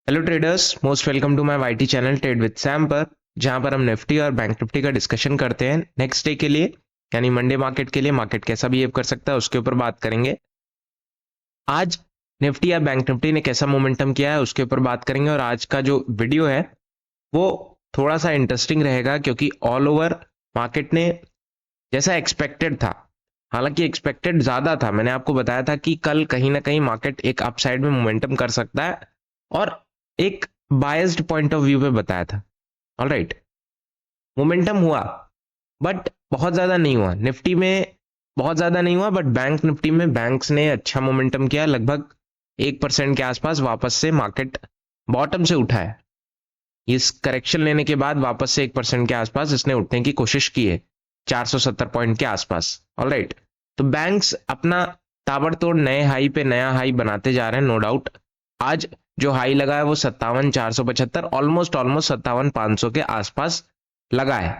Hello traders, most welcome to my YT channel trade with Sam पर, जहां पर हम निफ्टी और बैंक निफ्टी का डिस्कशन करते हैं नेक्स्ट डे के लिए, यानी मंडे मार्केट के लिए मार्केट कैसा बिहेव कर सकता है उसके ऊपर बात करेंगे। आज निफ्टी या बैंक निफ्टी ने कैसा मोमेंटम किया है उसके ऊपर बात करेंगे। और आज का जो वीडियो है वो थोड़ा सा इंटरेस्टिंग रहेगा क्योंकि ऑल ओवर मार्केट ने जैसा एक्सपेक्टेड था, हालांकि एक्सपेक्टेड ज्यादा था। मैंने आपको बताया था कि कल कहीं ना कहीं मार्केट एक अपसाइड में मोमेंटम कर सकता है और एक बायस्ड पॉइंट ऑफ व्यू पे बताया था। ऑलराइट, मोमेंटम हुआ बट बहुत ज्यादा नहीं हुआ। निफ्टी में बहुत ज्यादा नहीं हुआ बट बैंक निफ्टी में बैंक्स ने अच्छा मोमेंटम किया, लगभग 1% के आसपास वापस से मार्केट बॉटम से उठा है। इस करेक्शन लेने के बाद वापस से 1% के आसपास इसने उठने की कोशिश की है, 470 पॉइंट के आसपास। ऑलराइट, तो बैंक्स अपना ताबड़तोड़ नए हाई पे नया हाई बनाते जा रहे हैं, नो डाउट। आज जो हाई लगा है वो 57,475, ऑलमोस्ट 57,500 के आसपास लगा है,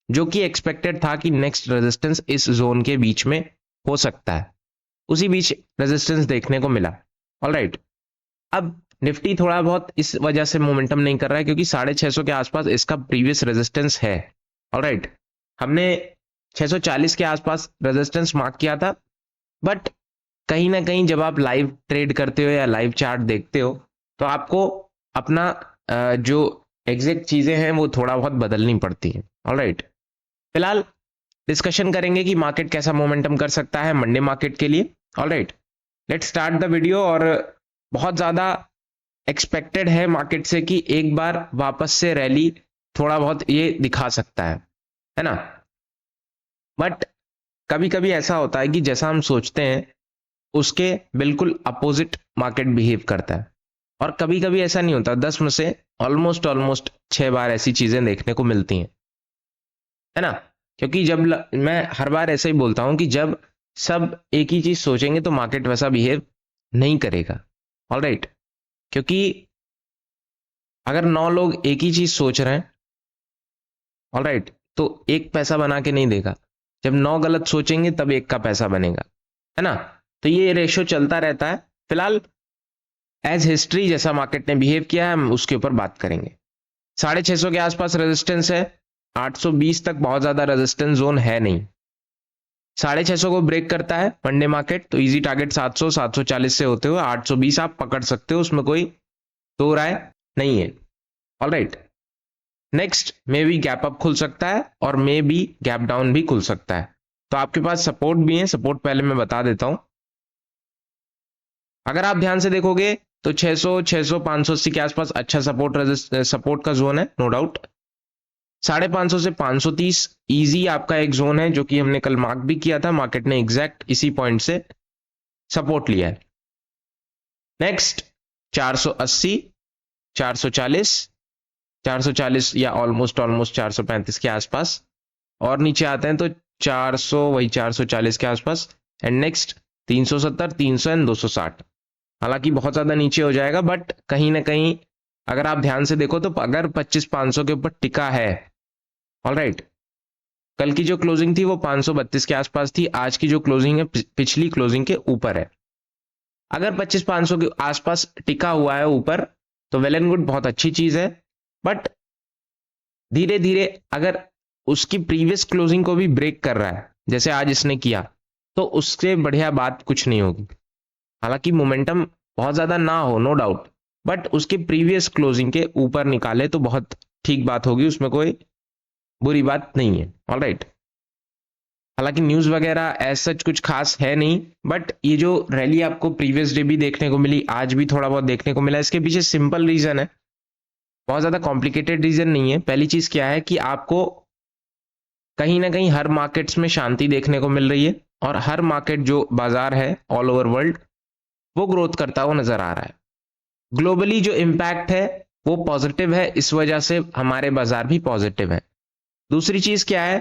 जो कि एक्सपेक्टेड था कि नेक्स्ट रेजिस्टेंस इस जोन के बीच में हो सकता है। उसी बीच रेजिस्टेंस देखने को मिला। ऑलराइट, अब निफ्टी थोड़ा बहुत इस वजह से मोमेंटम नहीं कर रहा है क्योंकि 650 के आसपास इसका प्रीवियस रेजिस्टेंस है। ऑलराइट, हमने 640 के आसपास रेजिस्टेंस मार्क किया था, बट कहीं ना कहीं जब आप लाइव ट्रेड करते हो या लाइव चार्ट देखते हो तो आपको अपना जो एग्जैक्ट चीजें हैं वो थोड़ा बहुत बदलनी पड़ती है। ऑलराइट, फिलहाल डिस्कशन करेंगे कि मार्केट कैसा मोमेंटम कर सकता है मंडे मार्केट के लिए। Alright, let's start the video. और बहुत ज्यादा एक्सपेक्टेड है मार्केट से कि एक बार वापस से रैली थोड़ा बहुत ये दिखा सकता है ना। बट कभी कभी ऐसा होता है कि जैसा हम सोचते हैं उसके बिल्कुल अपोजिट मार्केट बिहेव करता है, और कभी कभी ऐसा नहीं होता। 10 में से ऑलमोस्ट 6 बार ऐसी चीजें देखने को मिलती हैं, है ना। क्योंकि जब मैं हर बार ऐसा ही बोलता हूं कि जब सब एक ही चीज सोचेंगे तो मार्केट वैसा बिहेव नहीं करेगा। ऑलराइट, क्योंकि अगर 9 लोग एक ही चीज सोच रहे हैं, ऑलराइट, तो एक पैसा बना के नहीं देगा। जब 9 गलत सोचेंगे तब एक का पैसा बनेगा, है ना। तो ये रेशियो चलता रहता है। फिलहाल एज हिस्ट्री जैसा मार्केट ने बिहेव किया है हम उसके ऊपर बात करेंगे। 650 के आसपास रेजिस्टेंस है, 820 तक बहुत ज्यादा रेजिस्टेंस जोन है नहीं। 650 को ब्रेक करता है मंडे मार्केट तो इजी टारगेट 700 740 से होते हुए 820 आप पकड़ सकते हो, उसमें कोई दो राय नहीं है। Alright, next may be gap up खुल सकता है और मे बी गैप डाउन भी खुल सकता है। तो आपके पास सपोर्ट भी है, सपोर्ट पहले मैं बता देता हूं। अगर आप ध्यान से देखोगे तो 600 600 580 के आसपास अच्छा सपोर्ट का जोन है, नो डाउट। 550 से 530 इजी आपका एक जोन है जो कि हमने कल मार्क भी किया था। मार्केट ने एग्जैक्ट इसी पॉइंट से सपोर्ट लिया है। नेक्स्ट 480 440 440 या ऑलमोस्ट 435 के आसपास, और नीचे आते हैं तो 400 वही 440 के आसपास। And next 370 300 and 260। हालांकि बहुत ज्यादा नीचे हो जाएगा बट कहीं ना कहीं अगर आप ध्यान से देखो तो अगर 25,500 के ऊपर टिका है, ऑलराइट, कल की जो क्लोजिंग थी वो 532 के आसपास थी, आज की जो क्लोजिंग है पिछली क्लोजिंग के ऊपर है। अगर 25,500 के आसपास टिका हुआ है ऊपर तो वेल एंड गुड, बहुत अच्छी चीज है। बट धीरे धीरे अगर उसकी प्रीवियस क्लोजिंग को भी ब्रेक कर रहा है जैसे आज इसने किया तो उससे बढ़िया बात कुछ नहीं होगी। हालांकि मोमेंटम बहुत ज्यादा ना हो, नो डाउट, बट उसके प्रीवियस क्लोजिंग के ऊपर निकाले तो बहुत ठीक बात होगी, उसमें कोई बुरी बात नहीं है। ऑलराइट, हालांकि न्यूज वगैरह एज सच कुछ खास है नहीं, बट ये जो रैली आपको प्रीवियस डे भी देखने को मिली, आज भी थोड़ा बहुत देखने को मिला, इसके पीछे सिंपल रीजन है, बहुत ज्यादा कॉम्प्लिकेटेड रीजन नहीं है। पहली चीज क्या है कि आपको कहीं ना कहीं हर मार्केट्स में शांति देखने को मिल रही है और हर मार्केट जो बाजार है ऑल ओवर वर्ल्ड वो ग्रोथ करता हुआ नजर आ रहा है। ग्लोबली जो इंपैक्ट है वो पॉजिटिव है, इस वजह से हमारे बाजार भी पॉजिटिव है। दूसरी चीज क्या है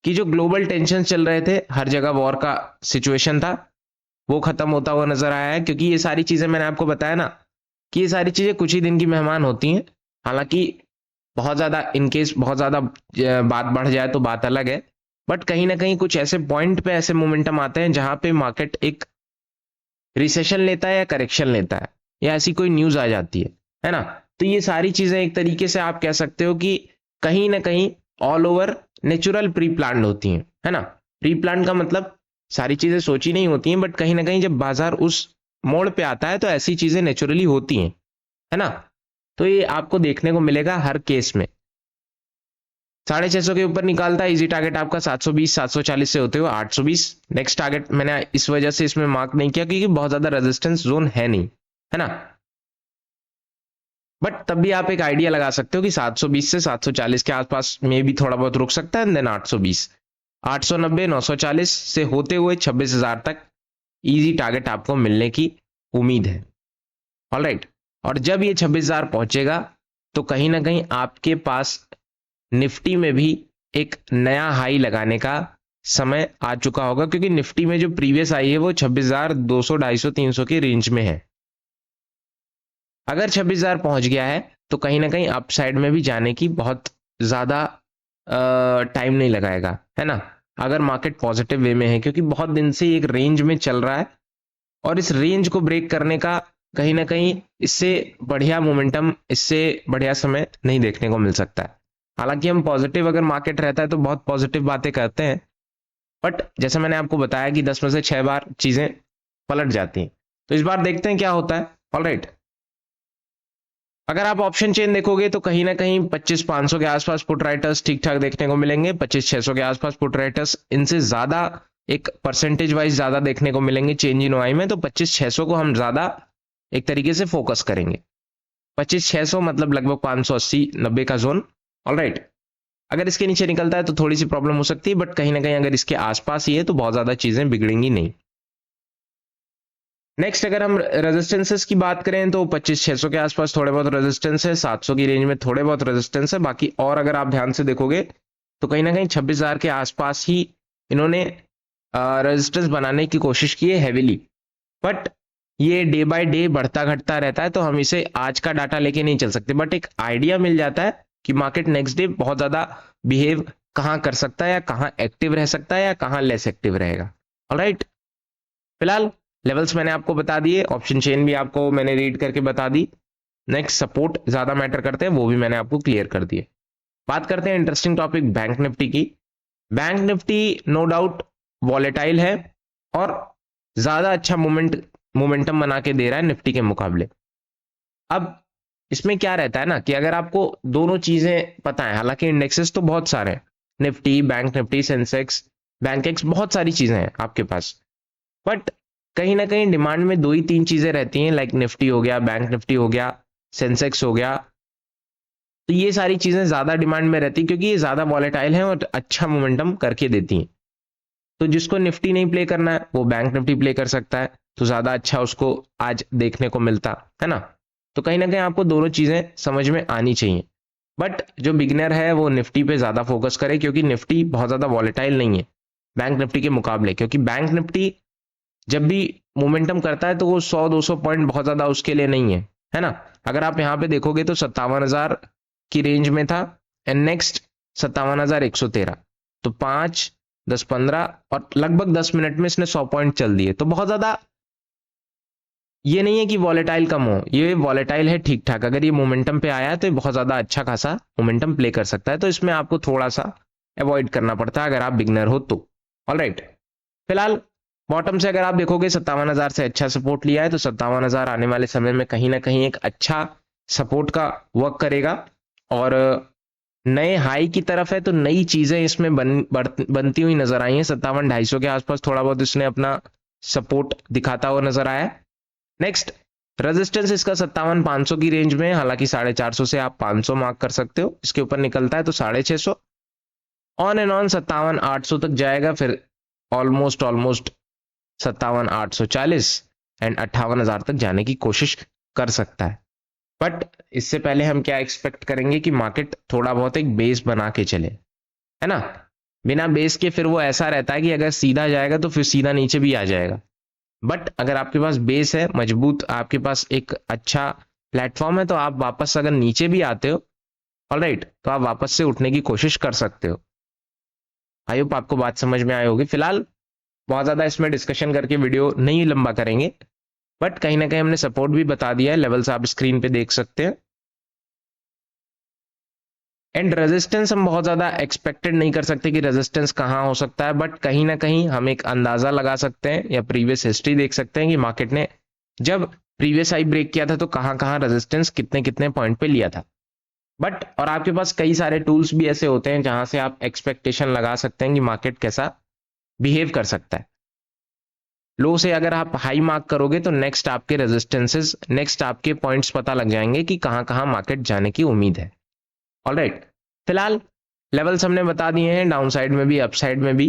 कि जो ग्लोबल टेंशन चल रहे थे, हर जगह वॉर का सिचुएशन था, वो खत्म होता हुआ नजर आया है। क्योंकि ये सारी चीजें मैंने आपको बताया ना कि ये सारी चीजें कुछ ही दिन की मेहमान होती हैं। हालांकि बहुत ज्यादा इनकेस बहुत ज्यादा बात बढ़ जाए तो बात अलग है, बट कहीं ना कहीं कुछ ऐसे पॉइंट पे ऐसे मोमेंटम आते हैं जहां पे मार्केट एक रिसेशन लेता है या करेक्शन लेता है या ऐसी कोई न्यूज आ जाती है ना। तो ये सारी चीजें एक तरीके से आप कह सकते हो कि कहीं ना कहीं all over natural pre planned होती हैं, है ना। प्री प्लान्ड का मतलब सारी चीजें सोची नहीं होती हैं, बट कहीं ना कहीं जब बाजार उस मोड़ पे आता है तो ऐसी चीजें नेचुरली होती हैं, है ना। तो ये आपको देखने को मिलेगा हर केस में। 650 के ऊपर निकालता है, इजी टारगेट आपका 720 740 से होते हुए 820। नेक्स्ट टारगेट मैंने इस वजह से इसमें मार्क नहीं किया क्योंकि बहुत ज्यादा रेजिस्टेंस जोन है नहीं, है ना। बट तब भी आप एक आइडिया लगा सकते हो कि 720 से 740 के आसपास में भी थोड़ा बहुत रुक सकता है, देन 820 890 940 से होते हुए 26,000 तक इजी टारगेट आपको मिलने की उम्मीद है। ऑलराइट, और जब ये 26,000 पहुंचेगा तो कहीं ना कहीं आपके पास निफ्टी में भी एक नया हाई लगाने का समय आ चुका होगा, क्योंकि निफ्टी में जो प्रीवियस हाई है वो 26,200 250 300 के रेंज में है। अगर 26,000 पहुंच गया है तो कहीं ना कहीं अपसाइड में भी जाने की बहुत ज्यादा टाइम नहीं लगाएगा, है ना, अगर मार्केट पॉजिटिव वे में है, क्योंकि बहुत दिन से एक रेंज में चल रहा है और इस रेंज को ब्रेक करने का कहीं ना कहीं इससे बढ़िया मोमेंटम, इससे बढ़िया समय नहीं देखने को मिल सकता है। हालांकि हम पॉजिटिव अगर मार्केट रहता है तो बहुत पॉजिटिव बातें करते हैं, बट जैसे मैंने आपको बताया कि 10 में से 6 बार चीजें पलट जाती हैं। तो इस बार देखते हैं क्या होता है। ऑलराइट, अगर आप ऑप्शन चेन देखोगे तो कहीं ना कहीं 25,500 के आसपास पुट राइटर्स ठीक ठाक देखने को मिलेंगे, 25,600 के आसपास पुट राइटर्स इनसे ज्यादा एक परसेंटेज वाइज ज्यादा देखने को मिलेंगे चेंज इन ओआई में। तो 25,600 को हम ज्यादा एक तरीके से फोकस करेंगे। 25,600 मतलब लगभग 580-90 का जोन। ऑलराइट, अगर इसके नीचे निकलता है तो थोड़ी सी प्रॉब्लम हो सकती है, बट कहीं ना कहीं अगर इसके आसपास ही है तो बहुत ज्यादा चीजें बिगड़ेंगी नहीं। नेक्स्ट अगर हम रेजिस्टेंसेस की बात करें तो 25,600 के आसपास थोड़े बहुत रेजिस्टेंस है, 700 की रेंज में थोड़े बहुत रेजिस्टेंस है बाकी। और अगर आप ध्यान से देखोगे तो कहीं ना कहीं 26,000 के आसपास ही इन्होंने रेजिस्टेंस बनाने की कोशिश की है हैवीली, बट ये डे बाय डे बढ़ता घटता रहता है, तो हम इसे आज का डाटा लेके नहीं चल सकते, बट एक आइडिया मिल जाता है कि मार्केट नेक्स्ट डे बहुत ज्यादा बिहेव कहां कर सकता है, या कहां एक्टिव रह सकता है, या कहां लेस एक्टिव रहेगा। ऑलराइट, फिलहाल लेवल्स मैंने आपको बता दिए, ऑप्शन चेन भी आपको मैंने रीड करके बता दी। नेक्स्ट सपोर्ट ज्यादा मैटर करते हैं, वो भी मैंने आपको क्लियर कर दिए। बात करते हैं इंटरेस्टिंग टॉपिक बैंक निफ्टी की। Bank Nifty no doubt volatile है और ज्यादा अच्छा मोमेंटम बना के दे रहा है निफ्टी के मुकाबले। अब इसमें क्या रहता है ना कि अगर आपको दोनों चीजें पता है, हालांकि इंडेक्सेस तो बहुत सारे हैं, Nifty, bank Nifty, Sensex, Bankex, बहुत सारी चीजें हैं आपके पास, बट कहीं ना कहीं डिमांड में 2 ही 3 चीजें रहती हैं, लाइक निफ्टी हो गया, बैंक निफ्टी हो गया, सेंसेक्स हो गया। तो ये सारी चीजें ज्यादा डिमांड में रहती है क्योंकि ये ज्यादा वॉलेटाइल हैं और अच्छा मोमेंटम करके देती हैं। तो जिसको निफ्टी नहीं प्ले करना है वो बैंक निफ्टी प्ले कर सकता है, तो ज्यादा अच्छा उसको आज देखने को मिलता है ना। तो कहीं ना कहीं आपको दोनों चीजें समझ में आनी चाहिए, बट जो बिगिनर है वो निफ्टी पे ज्यादा फोकस करे क्योंकि निफ्टी बहुत ज्यादा वॉलेटाइल नहीं है बैंक निफ्टी के मुकाबले। क्योंकि बैंक निफ्टी जब भी मोमेंटम करता है तो वो 100-200 पॉइंट बहुत ज्यादा उसके लिए नहीं है ना। अगर आप यहाँ पे देखोगे तो 57,000 की रेंज में था एंड नेक्स्ट 57,113, तो 5 10 15 और लगभग 10 मिनट में इसने 100 पॉइंट चल दिए। तो बहुत ज्यादा ये नहीं है कि वॉलेटाइल कम हो, ये वॉलेटाइल है ठीक ठाक। अगर ये मोमेंटम पे आया है तो ये बहुत ज्यादा अच्छा खासा मोमेंटम प्ले कर सकता है, तो इसमें आपको थोड़ा सा अवॉइड करना पड़ता है अगर आप बिगनर हो तो। ऑलराइट, फिलहाल बॉटम से अगर आप देखोगे 57,000 से अच्छा सपोर्ट लिया है, तो 57,000 आने वाले समय में कहीं ना कहीं एक अच्छा सपोर्ट का वर्क करेगा और नए हाई की तरफ है, तो नई चीजें इसमें बनती हुई नजर आई हैं। 57,250 के आसपास थोड़ा बहुत इसने अपना सपोर्ट दिखाता हुआ नजर आया है। नेक्स्ट रेजिस्टेंस इसका 57,500 की रेंज में, हालांकि 450 से आप 500 मार्क कर सकते हो, इसके ऊपर निकलता है तो 650 ऑन एंड ऑन 57,800 तक जाएगा, फिर ऑलमोस्ट 57,840 एंड 58,000 तक जाने की कोशिश कर सकता है। बट इससे पहले हम क्या एक्सपेक्ट करेंगे कि मार्केट थोड़ा बहुत एक बेस बना के चले, है ना। बिना बेस के फिर वो ऐसा रहता है कि अगर सीधा जाएगा तो फिर सीधा नीचे भी आ जाएगा, बट अगर आपके पास बेस है मजबूत, आपके पास एक अच्छा प्लेटफॉर्म है, तो आप वापस अगर नीचे भी आते हो ऑलराइट, तो आप वापस से उठने की कोशिश कर सकते हो। आई होप आपको बात समझ में आई होगी। फिलहाल बहुत ज्यादा इसमें डिस्कशन करके वीडियो नहीं लंबा करेंगे, बट कहीं ना कहीं हमने सपोर्ट भी बता दिया है, लेवल्स आप स्क्रीन पे देख सकते हैं। एंड रेजिस्टेंस हम बहुत ज्यादा एक्सपेक्टेड नहीं कर सकते कि रेजिस्टेंस कहाँ हो सकता है, बट कहीं ना कहीं हम एक अंदाजा लगा सकते हैं या प्रीवियस हिस्ट्री देख सकते हैं कि मार्केट ने जब प्रीवियस हाई ब्रेक किया था तो कहाँ कहाँ रेजिस्टेंस कितने कितने पॉइंट पे लिया था। बट और आपके पास कई सारे टूल्स भी ऐसे होते हैं जहां से आप एक्सपेक्टेशन लगा सकते हैं कि मार्केट कैसा बिहेव कर सकता है। लो से अगर आप हाई मार्क करोगे तो नेक्स्ट आपके रेजिस्टेंसेस, नेक्स्ट आपके पॉइंट्स पता लग जाएंगे कि कहाँ कहाँ मार्केट जाने की उम्मीद है। ऑलराइट, फिलहाल लेवल्स हमने बता दिए हैं, डाउन साइड में भी अप साइड में भी,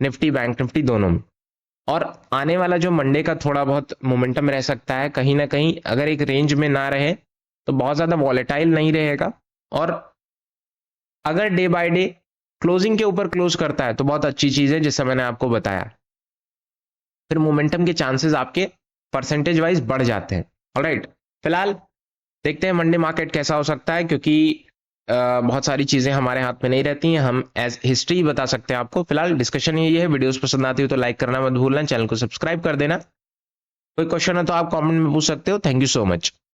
निफ्टी बैंक निफ्टी दोनों में। और आने वाला जो मंडे का थोड़ा बहुत मोमेंटम रह सकता है, कहीं ना कहीं अगर एक रेंज में ना रहे तो बहुत ज्यादा वॉलेटाइल नहीं रहेगा, और अगर डे बाय डे क्लोजिंग के ऊपर क्लोज करता है तो बहुत अच्छी चीज है, जैसा मैंने आपको बताया, फिर मोमेंटम के चांसेस आपके परसेंटेज वाइज बढ़ जाते हैं। ऑलराइट, फिलहाल देखते हैं मंडे मार्केट कैसा हो सकता है, क्योंकि बहुत सारी चीजें हमारे हाथ में नहीं रहती हैं, हम एज हिस्ट्री बता सकते हैं आपको। फिलहाल डिस्कशन यही है, वीडियोस पसंद आती हो तो लाइक करना मत भूलना, चैनल को सब्सक्राइब कर देना। कोई क्वेश्चन है तो आप कमेंट में पूछ सकते हो। Thank you so much.